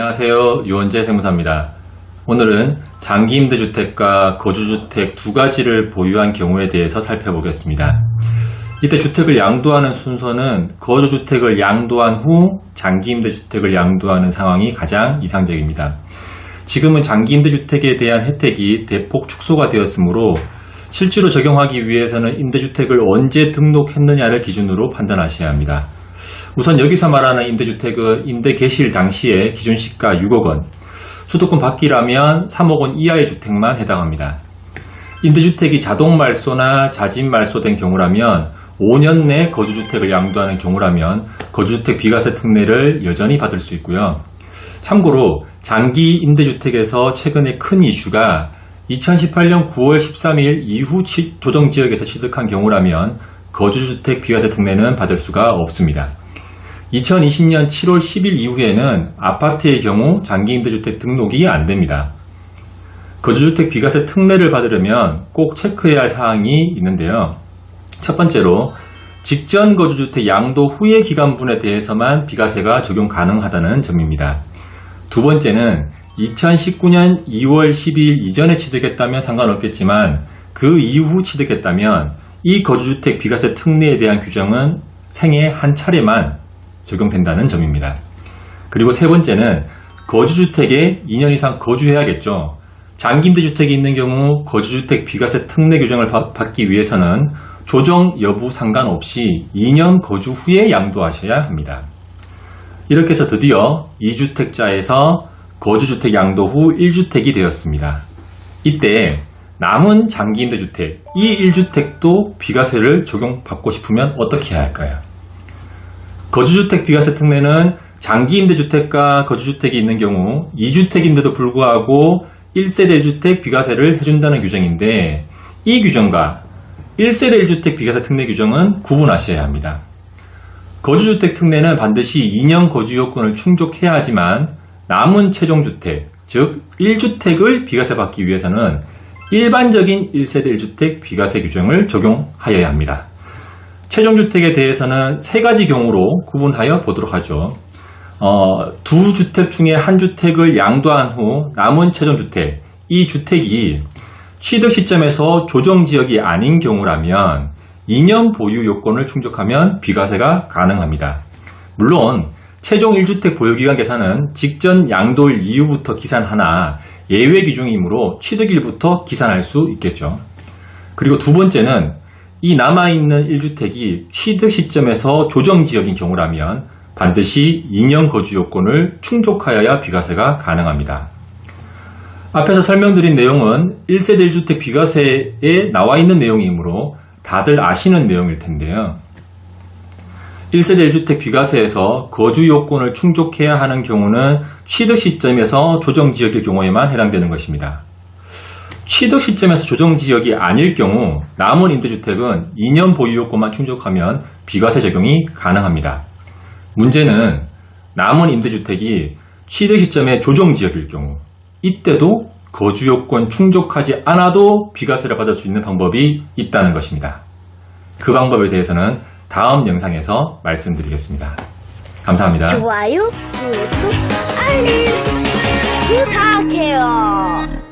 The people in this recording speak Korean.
안녕하세요. 유원재 세무사입니다. 오늘은 장기임대주택과 거주주택 두 가지를 보유한 경우에 대해서 살펴보겠습니다. 이때 주택을 양도하는 순서는 거주주택을 양도한 후 장기임대주택을 양도하는 상황이 가장 이상적입니다. 지금은 장기임대주택에 대한 혜택이 대폭 축소가 되었으므로 실제로 적용하기 위해서는 임대주택을 언제 등록했느냐를 기준으로 판단하셔야 합니다. 우선 여기서 말하는 임대주택은 임대 개시일 당시에 기준시가 6억 원, 수도권 밖이라면 3억 원 이하의 주택만 해당합니다. 임대주택이 자동 말소나 자진 말소된 경우라면 5년 내 거주주택을 양도하는 경우라면 거주주택 비과세 특례를 여전히 받을 수 있고요. 참고로 장기 임대주택에서 최근에 큰 이슈가 2018년 9월 13일 이후 조정지역에서 취득한 경우라면 거주주택 비과세 특례는 받을 수가 없습니다. 2020년 7월 10일 이후에는 아파트의 경우 장기임대주택 등록이 안됩니다. 거주주택 비과세 특례를 받으려면 꼭 체크해야 할 사항이 있는데요. 첫 번째로 직전 거주주택 양도 후의 기간분에 대해서만 비과세가 적용 가능하다는 점입니다. 두 번째는 2019년 2월 12일 이전에 취득했다면 상관없겠지만 그 이후 취득했다면 이 거주주택 비과세 특례에 대한 규정은 생애 한 차례만 적용된다는 점입니다. 그리고 세 번째는 거주주택에 2년 이상 거주해야겠죠. 장기임대주택이 있는 경우 거주주택 비과세 특례 규정을 받기 위해서는 조정 여부 상관없이 2년 거주 후에 양도하셔야 합니다. 이렇게 해서 드디어 2주택자에서 거주주택 양도 후 1주택이 되었습니다. 이때 남은 장기임대주택, 이 1주택도 비과세를 적용받고 싶으면 어떻게 해야 할까요? 거주주택 비과세 특례는 장기임대주택과 거주주택이 있는 경우 2주택인데도 불구하고 1세대 1주택 비과세를 해준다는 규정인데 이 규정과 1세대 1주택 비과세 특례 규정은 구분하셔야 합니다. 거주주택 특례는 반드시 2년 거주 요건을 충족해야 하지만 남은 최종주택, 즉 1주택을 비과세 받기 위해서는 일반적인 1세대 1주택 비과세 규정을 적용하여야 합니다. 최종주택에 대해서는 세 가지 경우로 구분하여 보도록 하죠. 두 주택 중에 한 주택을 양도한 후 남은 최종주택, 이 주택이 취득 시점에서 조정지역이 아닌 경우라면 2년 보유 요건을 충족하면 비과세가 가능합니다. 물론 최종 1주택 보유기간 계산은 직전 양도일 이후부터 기산하나 예외 규정이므로 취득일부터 기산할 수 있겠죠. 그리고 두 번째는 이 남아있는 1주택이 취득 시점에서 조정지역인 경우라면 반드시 2년 거주 요건을 충족하여야 비과세가 가능합니다. 앞에서 설명드린 내용은 1세대 1주택 비과세에 나와 있는 내용이므로 다들 아시는 내용일 텐데요. 1세대 1주택 비과세에서 거주 요건을 충족해야 하는 경우는 취득 시점에서 조정지역일 경우에만 해당되는 것입니다. 취득 시점에서 조정지역이 아닐 경우 남은 임대주택은 2년 보유 요건만 충족하면 비과세 적용이 가능합니다. 문제는 남은 임대주택이 취득 시점에 조정지역일 경우 이때도 거주 요건 충족하지 않아도 비과세를 받을 수 있는 방법이 있다는 것입니다. 그 방법에 대해서는 다음 영상에서 말씀드리겠습니다. 감사합니다. 좋아요, 구독, 알림 부탁해요.